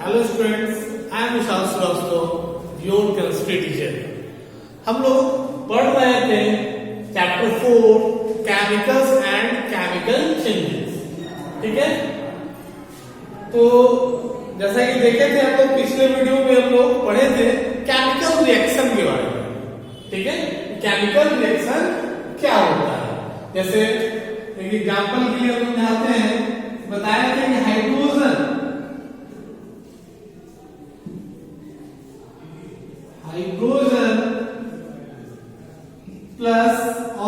Hello students, I am Vishal Srivastava, your chemistry teacher. हम लोग पढ़ रहे थे chapter 4 chemicals and chemical changes. ठीक है, तो जैसा कि देखे थे हम लोग पिछले वीडियो में हम लोग पढ़े थे केमिकल रिएक्शन के बारे में। ठीक है, केमिकल रिएक्शन क्या होता है। जैसे एक एग्जांपल के लिए हम समझाते हैं, बताया था कि हाइड्रोजन प्लस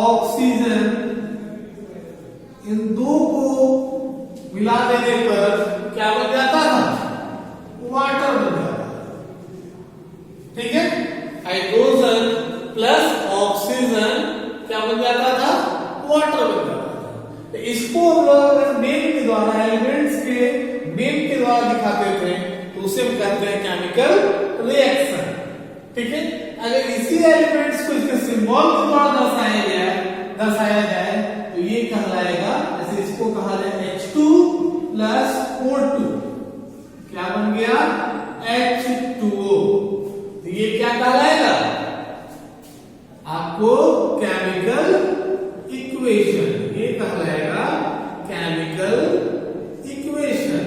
ऑक्सीजन, इन दो को मिला देने पर क्या बन जाता था? वाटर बन जाता था। ठीक है, हाइड्रोजन प्लस ऑक्सीजन क्या बन जाता था? वाटर बन जाता था। तो इसको हम लोग नेम के द्वारा, एलिमेंट्स के नेम के द्वारा दिखाते थे, तो उसे हम कहते हैं केमिकल रिएक्शन। ठीक है, अगर इसी एलिमेंट्स को इसके सिंबल के द्वारा दर्शाया जाए तो ये कहलाएगा, जैसे इसको कहा जाए H2 प्लस O2, क्या बन गया? H2O। तो ये क्या कहलाएगा आपको? Chemical equation. ये कहलाएगा केमिकल इक्वेशन।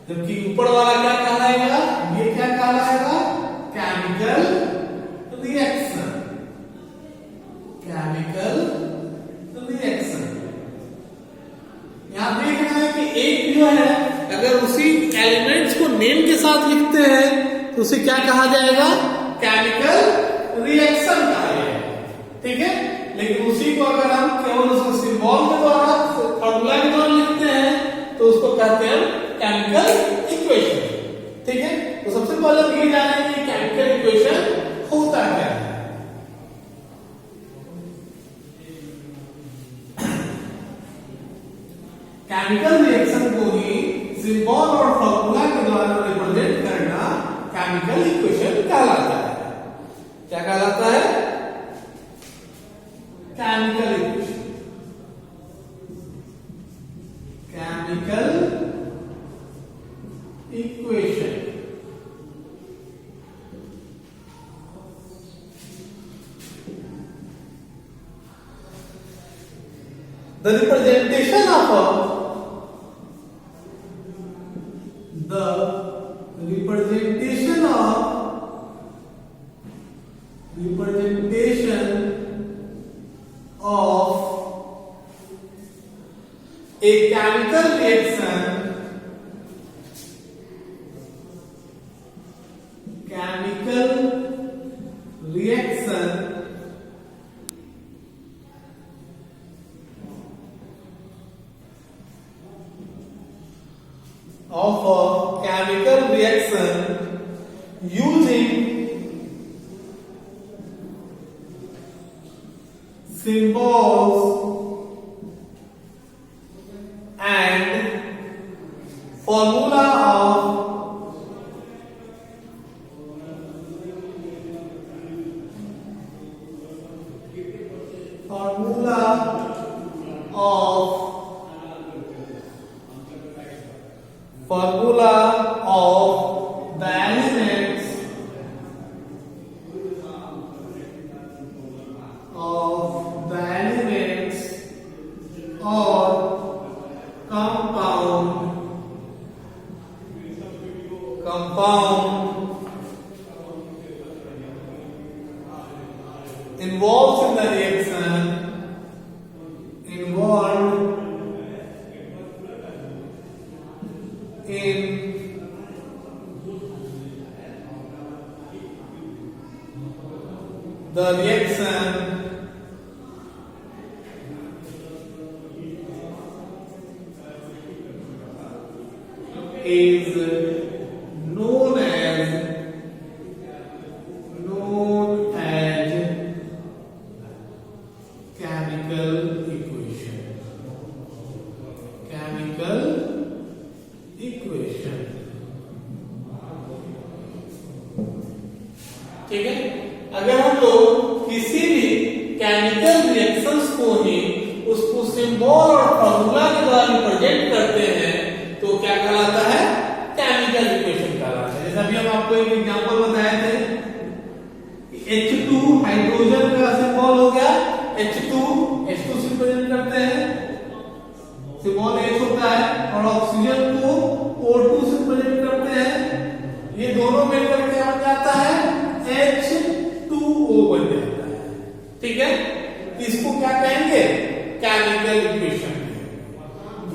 जबकि ऊपर वाला क्या कहलाएगा? ये क्या कहलाएगा? Chemical reaction. Chemical reaction. यहां देख रहे हैं कि एक जो है, अगर उसी एलिमेंट्स को नेम के साथ लिखते हैं तो उसे क्या कहा जाएगा? केमिकल रिएक्शन कहा जाएगा। ठीक है, लेकिन उसी को अगर हम केवल उसको सिंबल के द्वारा, फॉर्मूला के द्वारा लिखते हैं तो उसको कहते हैं केमिकल इक्वेशन। ठीक है, तो सबसे पहले हम ये जानेंगे कि केमिकल इक्वेशन होता क्या है। केमिकल रिएक्शन को ही सिंबल और फॉर्मूला के द्वारा रिप्रेजेंट करना केमिकल इक्वेशन कहलाता है। क्या कहलाता है? Chemical equation. Chemical equation. The representation of a chemical reaction using symbols and formula of the elements or compound involved in the reaction, involved in the reaction is known as chemical equation. Chemical equation. ठीक है, अगर हम लोग किसी भी chemical reactions को ही उसको symbol और फॉर्मूला के द्वारा रिप्रेजेंट कर एक एग्जांपल बताए थे, H2 हाइड्रोजन का सिंबल हो गया H2, H2 से रिप्रेजेंट करते हैं, सिंबल H होता है, और ऑक्सीजन को O2 से रिप्रेजेंट करते हैं। ये दोनों मिलकर क्या बन जाता है? H2O बन जाता है। ठीक है, इसको क्या कहेंगे? Chemical equation.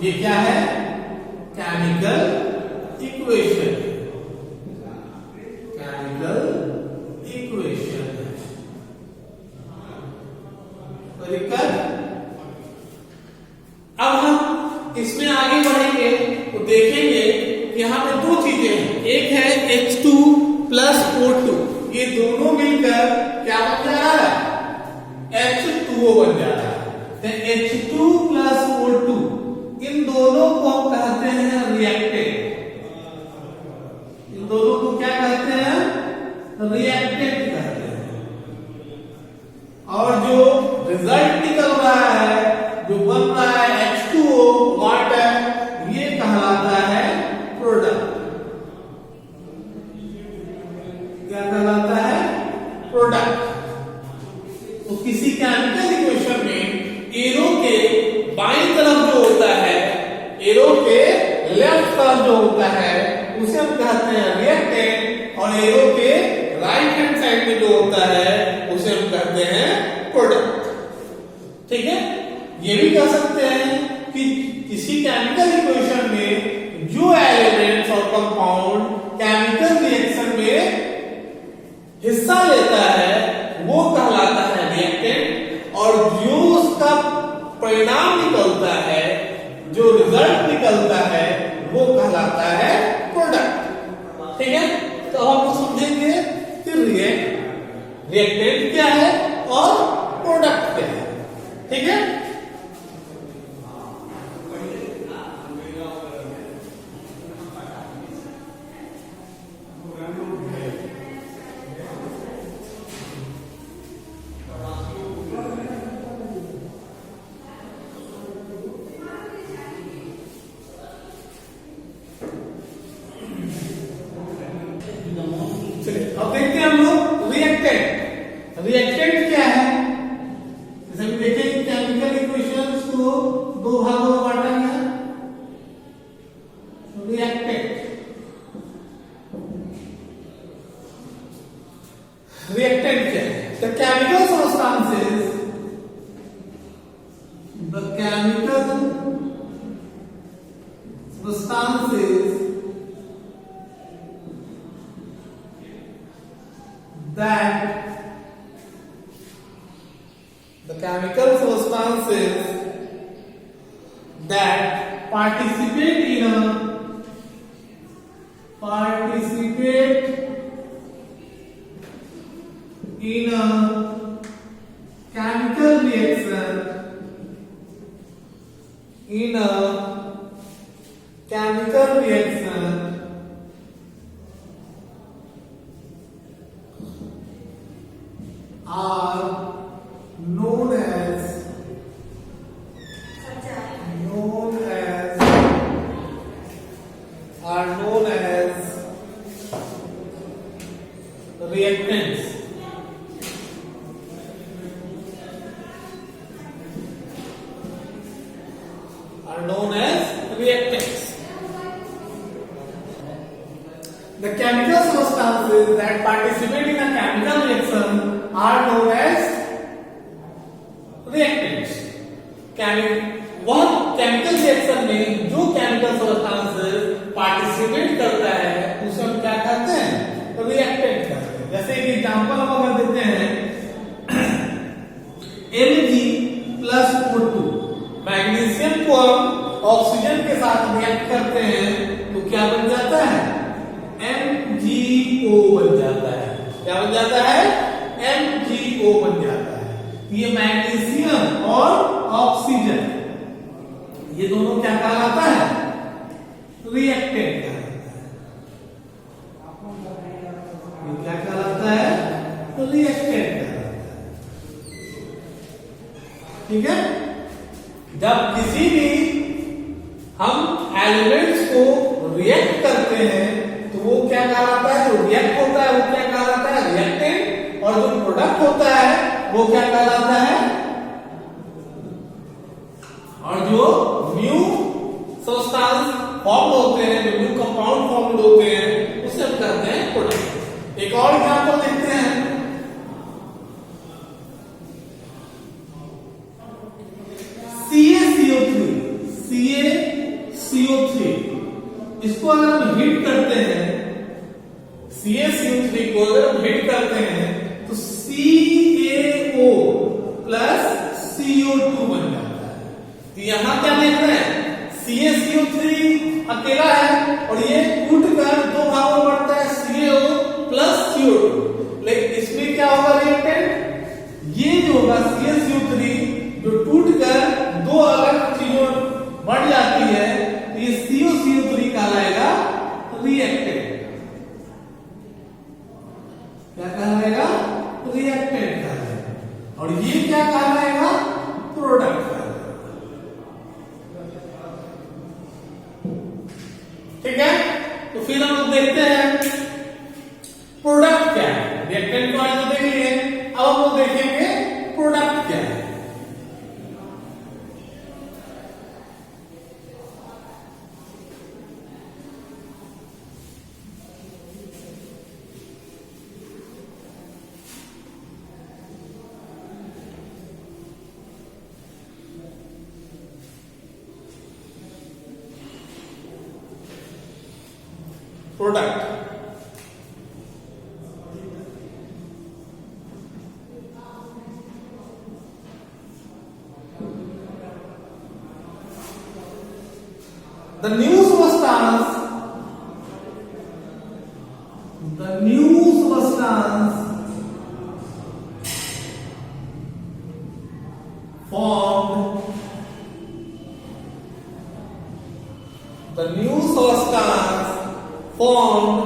ये क्या है? Chemical equation. केमिकल इक्वेशन तो दिक्कत। अब हम इसमें आगे बढ़ेंगे तो देखेंगे यहां पे दो चीजें हैं, एक है H2 प्लस O2, ये दोनों मिलकर क्या बन जा रहा है? H2O बन जा रहा है। H2 प्लस O2, इन दोनों को हम कहते हैं रिएक्टेंट। इन दोनों को क्या कहते हैं? रिएक्टेंट कहते हैं। और जो रिजल्ट निकल रहा है, जो बन रहा है H2O वाटर, ये कहलाता है प्रोडक्ट। क्या कहलाता है? प्रोडक्ट। तो किसी केमिकल इक्वेशन में एरो के बाईं तरफ जो होता है, एरो के लेफ्ट तरफ जो होता है, उसे हम कहते हैं रिएक्टेंट, और एरो के राइट हैंड साइड में जो होता है उसे हम कहते हैं प्रोडक्ट। ठीक है, ये भी कह सकते हैं कि किसी केमिकल इक्वेशन में जो एलिमेंट्स और कंपाउंड केमिकल रिएक्शन में हिस्सा लेता है वो कहलाता है रिएक्टेंट, और जो उसका परिणाम निकलता है, जो रिजल्ट निकलता है, वो कहलाता है प्रोडक्ट। ठीक है, तो हम समझेंगे कि रिएक्टेंट क्या है और प्रोडक्ट क्या है। ठीक है, अब देखते हैं हम लोग रिएक्टेंट। रिएक्टेंट क्या है? जैसे हम देखें केमिकल इक्वेशंस को दो भागों में बांटा गया। रिएक्टेंट, रिएक्टेंट क्या है? The chemical substances, the chemical substances that the chemical substances that participate in a chemical reaction, in a chemical reaction are known as reactants. Are known as reactants. The chemical substances that participate in a chemical reaction are known as reactants. वह chemical reaction में जो chemical substances participate करता है उसे हम क्या कहते हैं? रिएक्टेंट कहते हैं। जैसे एक एग्जांपल हम अगर देते हैं, Mg+O2, मैग्नीशियम को हम ऑक्सीजन के साथ रिएक्ट करते हैं तो क्या बन जाता है? MgO बन जाता है। क्या बन जाता है? MgO बन जाता है। ये मैग्नीशियम और ऑक्सीजन, ये दोनों क्या कहलाता है? रिएक्टेंट कहलाता है। ये क्या कहलाता है? रिएक्टेंट कहलाता है। ठीक है, जब किसी भी हम एलिमेंट्स को रिएक्ट करते हैं तो वो क्या कहलाता है, जो रिएक्ट होता है वो क्या कहलाता है, रिएक्टेंट, और जो प्रोडक्ट होता है वो क्या कहलाता है, और जो न्यू सब्सटेंस फॉर्म होते हैं, जो न्यू कंपाउंड फॉर्म होते हैं उसे हम कहते हैं प्रोडक्ट। एक और एग्जांपल देखते हैं, CaCO3 इसको अगर हम हिट करते हैं, CaCO3 को अगर हम हिट करते हैं तो CaO प्लस CO2 बन जाता है। तो यहां क्या देख रहे हैं, CaCO3 अकेला है और ये टूट कर दो भागों में बढ़ता है, CaO प्लस CO2। लेकिन इसमें क्या होगा रिएक्टेंट, ये जो होगा CaCO3 जो टूट कर दो अलग चीजों बढ़ जाती है, तो ये CaCO3 कहलाएगा रिएक्टेंट। क्या कहलाएगा, रिएक्टेंट कहलाएगा। और ये क्या कहलाएगा, प्रोडक्ट कहलाएगा। ठीक है, तो फिर हम देखते हैं प्रोडक्ट क्या है। रिएक्टेंट को आज देख लिए, अब हम लोग देखेंगे प्रोडक्ट क्या है। Product, the new substance formed, the new substance formed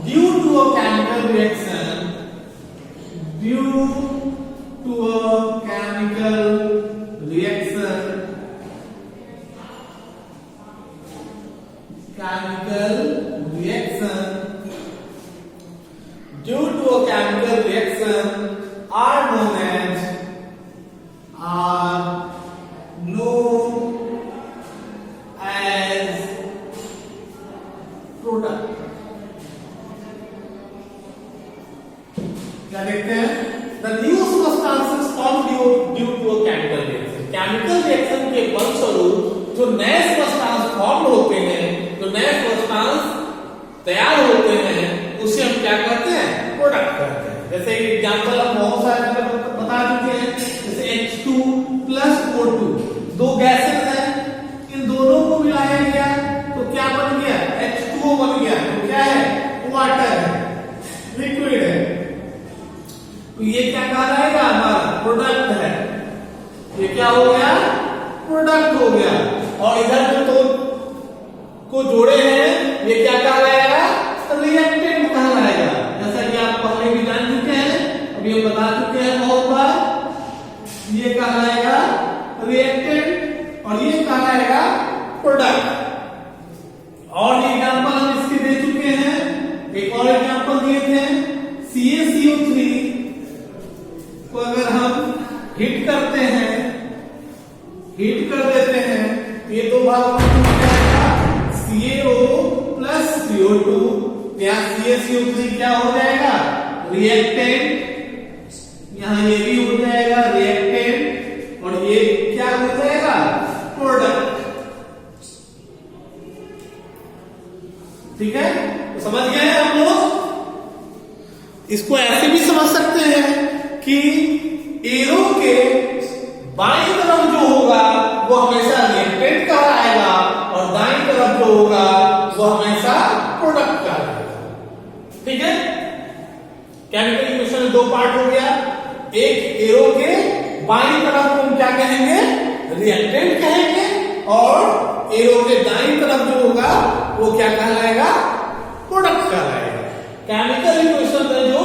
due to a chemical reaction, due to a chemical reaction, due to a chemical reaction are known as product. क्या देखते हैं, the new substances formed due to a chemical reaction. Chemical reaction के फलस्वरूप जो नए substance form होते हैं, जो नए सब्सटेंस तैयार होते हैं, उसे हम क्या कहते हैं, प्रोडक्ट कहते हैं। जैसे एग्जांपल हम बहुत सारे बता चुके हैं, जैसे H2 प्लस O2 दो गैसेस हैं, इन दोनों को मिलाया गया तो क्या बन गया, H2O बन गया। तो क्या है, वाटर है, लिक्विड है। तो ये क्या कहलाएगा, हमारा प्रोडक्ट है। ये क्या हो गया, प्रोडक्ट हो गया। और इधर जो दो को जोड़े हैं, ये क्या कहलाएगा, रिएक्टेंट कहलाएगा। जैसा कि आप पहले भी जान चुके हैं, अभी हम बता चुके हैं बहुत बार। ये कहलाएगा रिएक्टेंट और ये कहलाएगा प्रोडक्ट। और एग्जांपल हम इसके दे चुके हैं, एक और एग्जांपल दिए थे, CaCO3 को अगर हम हीट करते हैं, हीट कर देते हैं, ये दो भागों में टूट जाएगा, CaO प्लस CO2। यहाँ CaCO3 क्या हो जाएगा, रिएक्टेंट, यहाँ ये भी हो जाएगा रिएक्टेंट, और ये क्या हो जाएगा, प्रोडक्ट। ठीक है, तो समझ गए हम लोग। इसको ऐसे भी समझ सकते हैं कि एरो के बाईं तरफ जो होगा वो हमेशा रिएक्टेंट कहलाएगा, और दाईं तरफ जो होगा वो हमेशा प्रोडक्ट कहलाएगा। ठीक है, केमिकल इक्वेशन में दो पार्ट हो गया। एक एरो के बाईं तरफ को हम क्या कहेंगे, रिएक्टेंट कहेंगे, और एरो के दाईं तरफ जो होगा वो क्या कहलाएगा, प्रोडक्ट कहलाएगा। केमिकल इक्वेशन में जो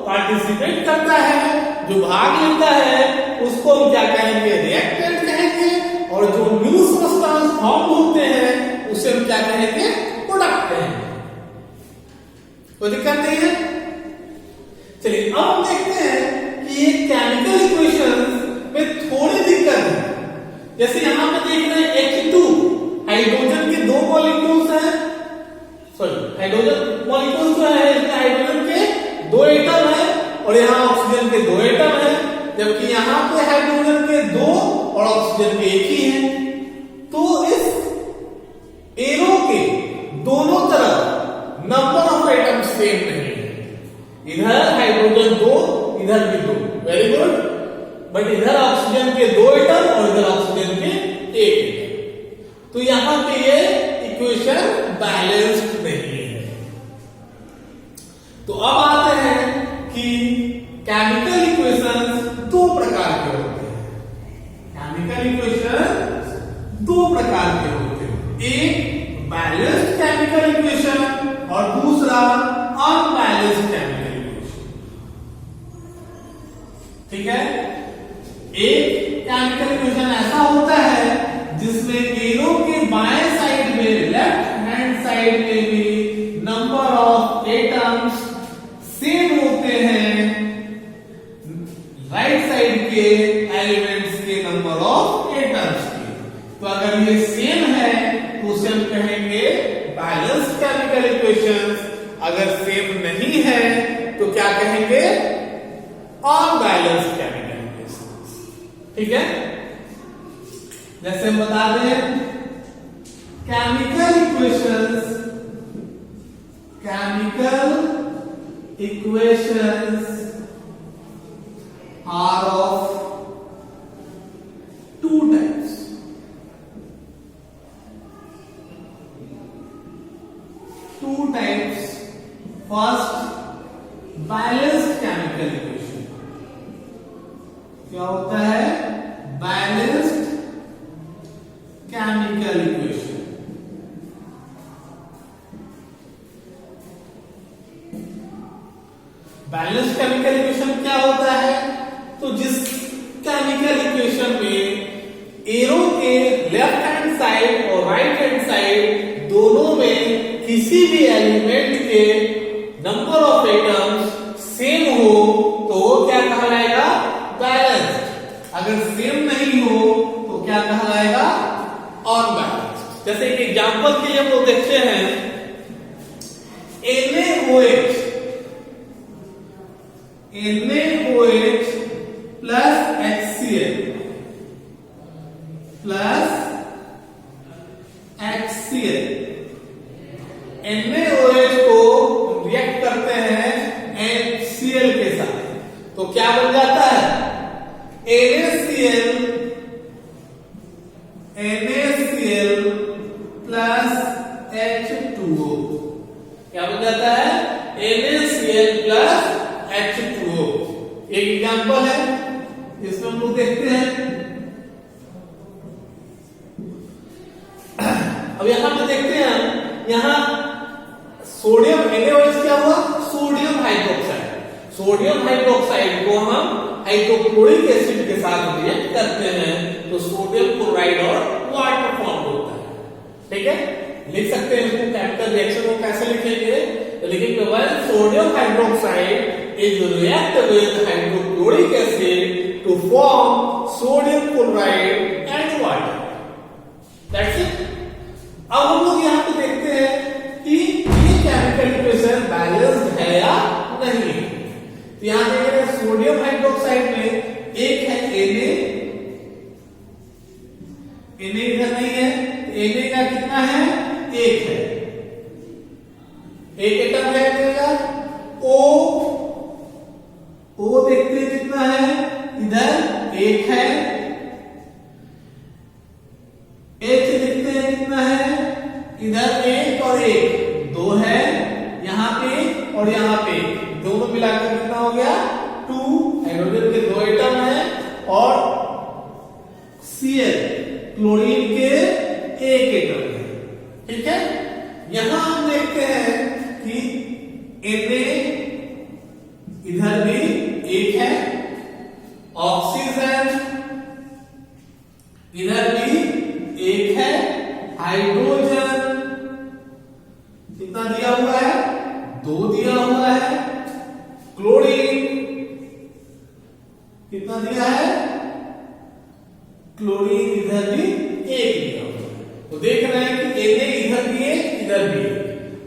पार्टिसिपेट करता है, जो भाग लेता है, उसको हम क्या कहेंगे, रिएक्टेंट कहेंगे, और जो न्यू सब्सटेंस फॉर्म होते हैं उसे हम क्या कहेंगे, प्रोडक्ट कहेंगे। देख रहे हैं H2, हाइड्रोजन के दो मॉलिक्यूल्स हैं, सॉरी हाइड्रोजन मॉलिक्यूल्स जो है इसमें हाइड्रोजन के दो एटम है और यहाँ ऑक्सीजन के दो एटम है, जबकि यहाँ पे हाइड्रोजन के दो और ऑक्सीजन के एक ही है। तो इस एरो के दोनों तरफ नंबर ऑफ एटम सेम नहीं है, इधर हाइड्रोजन दो इधर भी दो, वेरी गुड, बट इधर ऑक्सीजन के दो एटम और इधर ऑक्सीजन के एक एटम। तो यहां पे ये इक्वेशन बैलेंस्ड नहीं है। तो अब आते हैं कि केमिकल इक्वेशंस दो प्रकार के होते हैं। केमिकल इक्वेशन दो प्रकार के होते हैं, एक बैलेंस्ड केमिकल इक्वेशन और दूसरा अनबैलेंस्ड केमिकल इक्वेशन। ठीक है, एक केमिकल इक्वेशन ऐसा होता है जिसमें एरो के बाएं साइड में, लेफ्ट हैंड साइड में भी नंबर ऑफ एटम्स सेम होते हैं राइट साइड के एलिमेंट्स के नंबर ऑफ एटम्स के। तो अगर ये सेम है तो उसे हम कहेंगे बैलेंस्ड केमिकल इक्वेशंस, अगर सेम नहीं है तो क्या कहेंगे, अनबैलेंस्ड केमिकल इक्वेशंस। ठीक है, जैसे हम बता दें chemical equations are of two types. First, balanced chemical equation. क्या होता है, balanced chemical equation. Balanced chemical equation क्या होता है, तो जिस केमिकल इक्वेशन में एरो के लेफ्ट हैंड साइड और राइट हैंड साइड दोनों में किसी भी एलिमेंट के नंबर ऑफ एटम्स सेम हो तो वो क्या कहलाएगा, बैलेंस्ड। अगर सेम नहीं हो तो क्या कहलाएगा, अनबैलेंस्ड। जैसे एक एग्जांपल के लिए हम लोग देखते हैं NaOH प्लस HCl NaOH को रिएक्ट करते हैं HCl के साथ, तो क्या बन जाता है, NaCl प्लस H2O। क्या बन जाता है, NaCl प्लस H2O। एक एग्जांपल है, इसमें हम लोग देखते हैं। अब यहां पे देखते हैं, यहां सोडियम NaOH क्या हुआ, सोडियम हाइड्रोक्साइड। सोडियम हाइड्रोक्साइड को हम हाइड्रोक्लोरिक एसिड के साथ रिएक्ट करते हैं तो सोडियम क्लोराइड और वाटर फॉर्म होता है। ठीक है, लिख सकते हैं इसको, केमिकल रिएक्शन को कैसे लिखेंगे, तो लिखेंगे when sodium hydroxide is react with hydrochloric acid to form sodium chloride and water. That's it. अब हम लोग यहाँ पे देखते हैं कि ये केमिकल इक्वेशन बैलेंस्ड है या नहीं है। तो यहाँ देख रहे हैं सोडियम हाइड्रोक्साइड में एक है Na इधर नहीं है, Na का कितना है, एक है, एक एटम है Na का। O देखते हैं कितना है, इधर एक है। H देखते हैं कितना है, इधर एक और एक, दो है, यहाँ पे और यहाँ पे, दोनों मिलाकर कितना हो गया, 2। हाइड्रोजन के दो एटम है और Cl क्लोरीन के एक एटम है। ठीक है, यहां हम देखते हैं कि Na इधर भी एक है, ऑक्सीजन इधर भी एक है, हाइड्रोजन कितना दिया हुआ है, 2 दिया हुआ है, क्लोरीन कितना दिया है, क्लोरीन इधर भी एक देख रहे हैं कि Na इधर भी है, इधर भी है,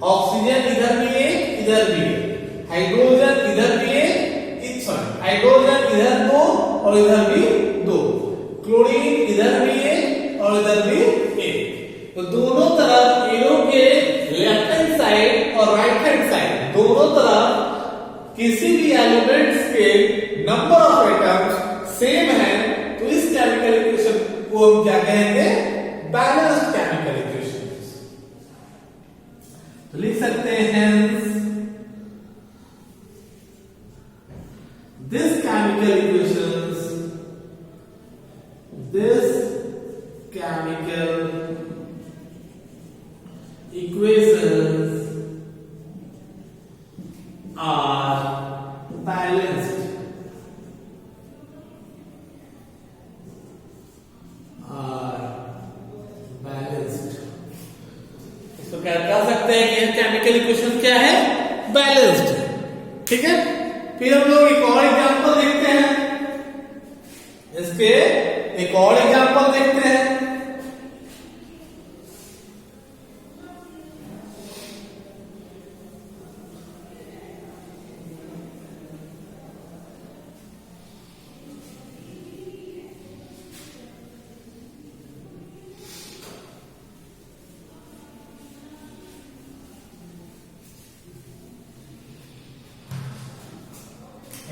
ऑक्सीजन इधर भी है, इधर भी है, हाइड्रोजन इधर भी है, सॉरी हाइड्रोजन इधर दो और इधर भी दो, क्लोरीन इधर भी है और इधर भी एक। तो दोनों तरफ एरो के लेफ्ट हैंड साइड और राइट हैंड साइड दोनों तरफ किसी भी एलिमेंट्स के नंबर ऑफ एटम्स सेम है, तो इस केमिकल इक्वेशन को हम क्या कहेंगे? Balanced chemical equation. तो लिख सकते हैं this chemical equations are balanced, इसको क्या कह सकते हैं कि केमिकल इक्वेशन क्या है? बैलेंस्ड। ठीक है, फिर हम लोग एक और एग्जांपल देखते हैं, इसके एक और एग्जांपल देखते हैं।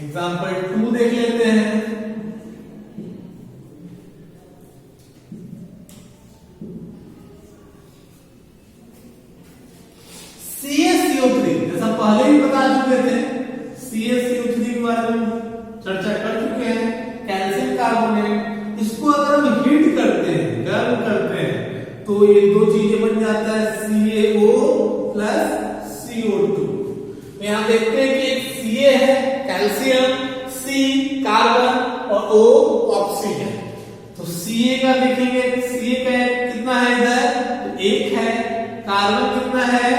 एग्जाम्पल 2 देख लेते हैं। CaCO3, जैसा पहले ही बता चुके थे, CaCO3 के बारे में चर्चा कर चुके हैं, कैल्शियम कार्बोनेट। इसको अगर हम हीट करते हैं, गर्म करते हैं, तो ये दो चीजें बन जाता है CaO प्लस CO2। तो यहां देखते हैं कि एक Ca है कैल्शियम, C कार्बन और O ऑक्सीजन। तो Ca का देखेंगे, Ca का कितना है इधर? तो 1 है। कार्बन कितना है?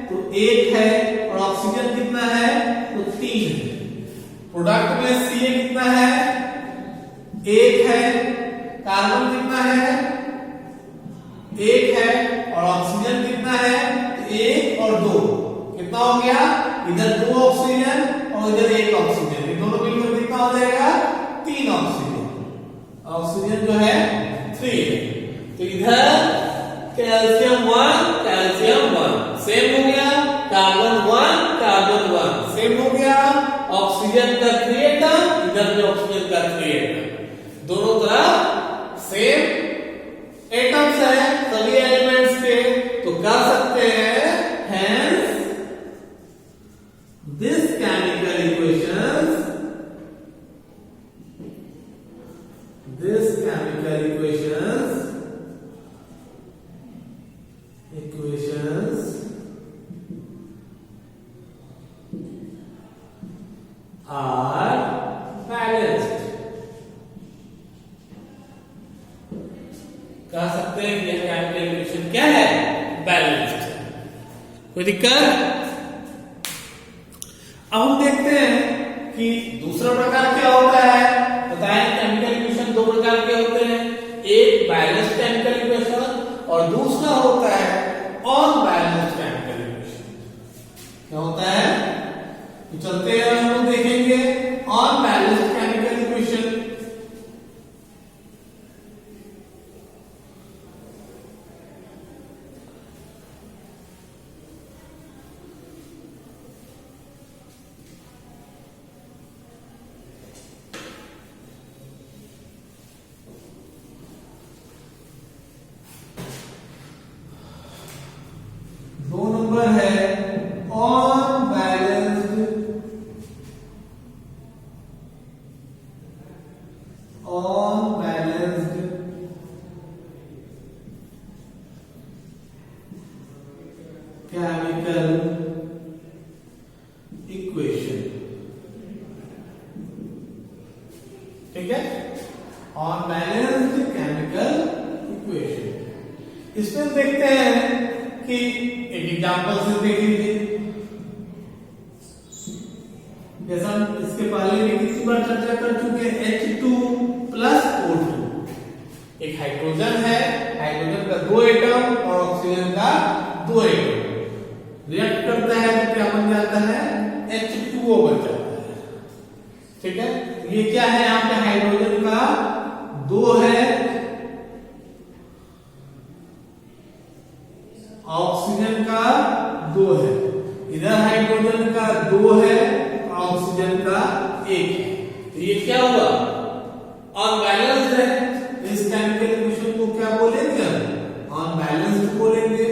तो 1 है। और ऑक्सीजन कितना है? तो 3 है। प्रोडक्ट में Ca कितना है? 1 है। कार्बन कितना है? 1 है। और ऑक्सीजन कितना है? 1 और 2, कितना हो गया? इधर 2 ऑक्सीजन और इधर 1 ऑक्सीजन, ये दोनों मिलकर कितना हो जाएगा? 3 ऑक्सीजन। ऑक्सीजन जो है 3 है। तो इधर कैल्शियम 1 कैल्शियम 1 सेम हो गया, कार्बन 1 कार्बन 1 सेम हो गया, ऑक्सीजन का 3 एटम, इधर भी ऑक्सीजन का 3 एटम, दोनों तरफ सेम एटम्स है सभी एलिमेंट्स के। तो कर सकते हैं hence this chemical equations are balanced। कह सकते हैं कि केमिकल इक्वेशन क्या है? बैलेंस्ड। कोई दिक्कत? अब हम देखते हैं कि दूसरा प्रकार क्या होता है। बताएं केमिकल इक्वेशन 2 प्रकार के होते हैं, एक बैलेंस्ड केमिकल इक्वेशन और दूसरा होता है अनबैलेंस्ड केमिकल इक्वेशन। क्या होता है? तो चलते हैं, हम लोग देखेंगे अनबैलेंस्ड केमिकल इक्वेशन। है अनबैलेंस्ड केमिकल इक्वेशन। ठीक है, अनबैलेंस्ड केमिकल इक्वेशन। इसमें देखते हैं कि एक एग्जांपल से देख लीजिए, जैसा हम इसके पहले भी कितनी बार चर्चा कर चुके हैं, H2 प्लस O2। एक हाइड्रोजन है, हाइड्रोजन का 2 एटम और ऑक्सीजन का 2 एटम रिएक्ट करता है तो क्या बन जाता है H2O बन जाता है। ठीक है, ये क्या है यहाँ पे हाइड्रोजन का 2 है, ऑक्सीजन का 2 है, इधर हाइड्रोजन का 2 है, ऑक्सीजन का 1 है। तो ये क्या हुआ अनबैलेंस्ड है। इस केमिकल इक्वेशन को क्या बोलेंगे अनबैलेंस्ड बोलेंगे।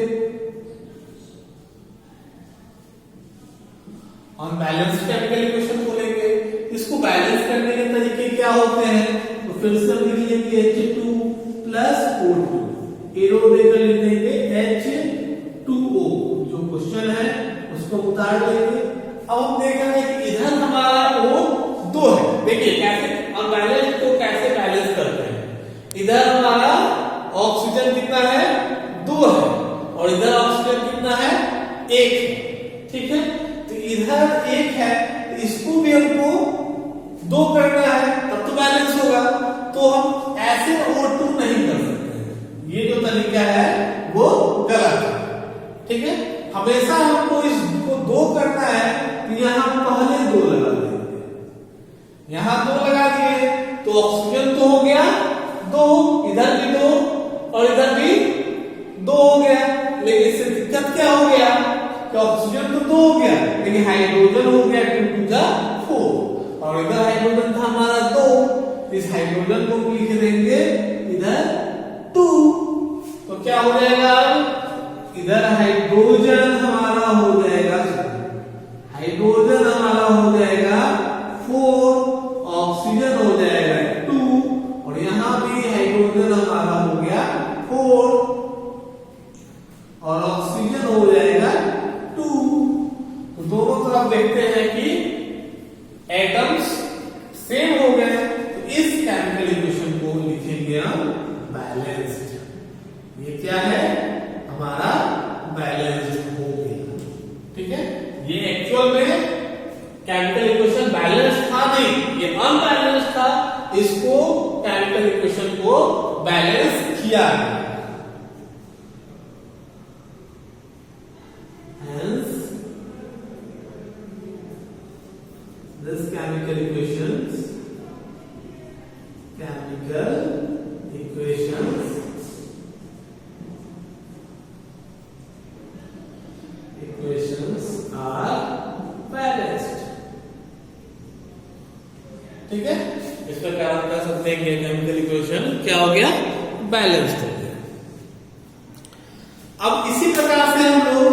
अनबैलेंस्ड केमिकल इक्वेशन बोलेंगे। इसको बैलेंस करने के तरीके क्या होते हैं तो फिर से लिख लेंगे H2 प्लस O2 एरो देकर लिख देंगे H2O। जो क्वेश्चन है उसको उतार देंगे। अब हम देखेंगे कि इधर हमारा O 2 है। देखिए कैसे अनबैलेंस्ड को कैसे बैलेंस करते हैं। इधर हमारा ऑक्सीजन कितना है 2 है और इधर ऑक्सीजन कितना है 1 है। ठीक है, तो इधर 1 है तो इसको भी हमको 2 करना है तब तो बैलेंस होगा। तो हम ऐसे O2 नहीं कर सकते, ये जो तरीका है वो गलत है। ठीक है, हमेशा हमको इसको 2 करना है तो यहां पहले 2 लगा देंगे, यहां 2 लगा दिए तो ऑक्सीजन तो हो गया 2, इधर भी 2 और इधर भी 2 हो गया। लेकिन इससे दिक्कत क्या हो गया कि ऑक्सीजन तो 2 हो गया लेकिन हाइड्रोजन हो गया 2 टू द 4 और इधर हाइड्रोजन था हमारा 2। इस हाइड्रोजन को लिख देंगे इधर 2। तो क्या हो जाएगा इधर हाइड्रोजन हमारा हो जाएगा 4, ऑक्सीजन हो जाएगा 2 और यहां भी हाइड्रोजन हमारा हो गया 4 और ऑक्सीजन हो जाएगा 2। तो दोनों तरफ देखते हैं कि एटम्स सेम हो गए। तो इस केमिकल इक्वेशन को लिखेंगे हम बैलेंस्ड। ये क्या है हमारा बैलेंस्ड हो गया। ठीक है, ये एक्चुअल में केमिकल इक्वेशन बैलेंस था नहीं, ये अनबैलेंस था। इसको केमिकल इक्वेशन को बैलेंस किया है। Hence, this chemical equations are balanced। ठीक है, इस प्रकार हम कह सकते हैं कि केमिकल इक्वेशन क्या हो गया बैलेंस्ड हो गया। अब इसी प्रकार से हम लोग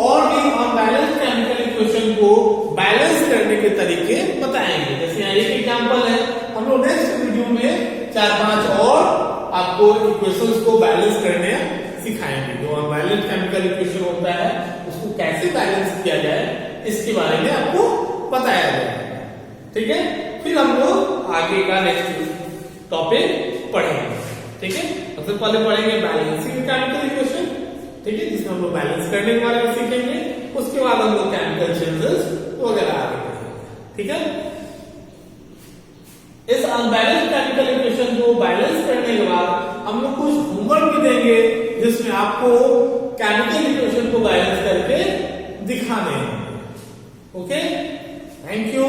और भी अनबैलेंस्ड केमिकल इक्वेशन को बैलेंस करने के तरीके बताएंगे। जैसे यहाँ एक एग्जांपल है, हम लोग नेक्स्ट वीडियो में 4-5 और आपको इक्वेशंस को बैलेंस करने सिखाएंगे। जो अनबैलेंस्ड केमिकल इक्वेशन होता है उसको कैसे बैलेंस किया जाए इसके बारे में आपको बताया जाएगा। ठीक है, फिर हम लोग आगे का नेक्स्ट टॉपिक पढ़ेंगे। ठीक है, सबसे पहले पढ़ेंगे बैलेंसिंग केमिकल इक्वेशन। ठीक है, जिसमें हम लोग बैलेंस करने के बारे में सीखेंगे। उसके बाद हम लोग केमिकल चेंजेस वगैरह आगे पढ़ेंगे। ठीक है, इस अनबैलेंस्ड केमिकल इक्वेशन को बैलेंस करने के बाद हम लोग कुछ होमवर्क भी देंगे जिसमें आपको केमिकल इक्वेशन को बैलेंस करके दिखाने हैं। Okay, thank you.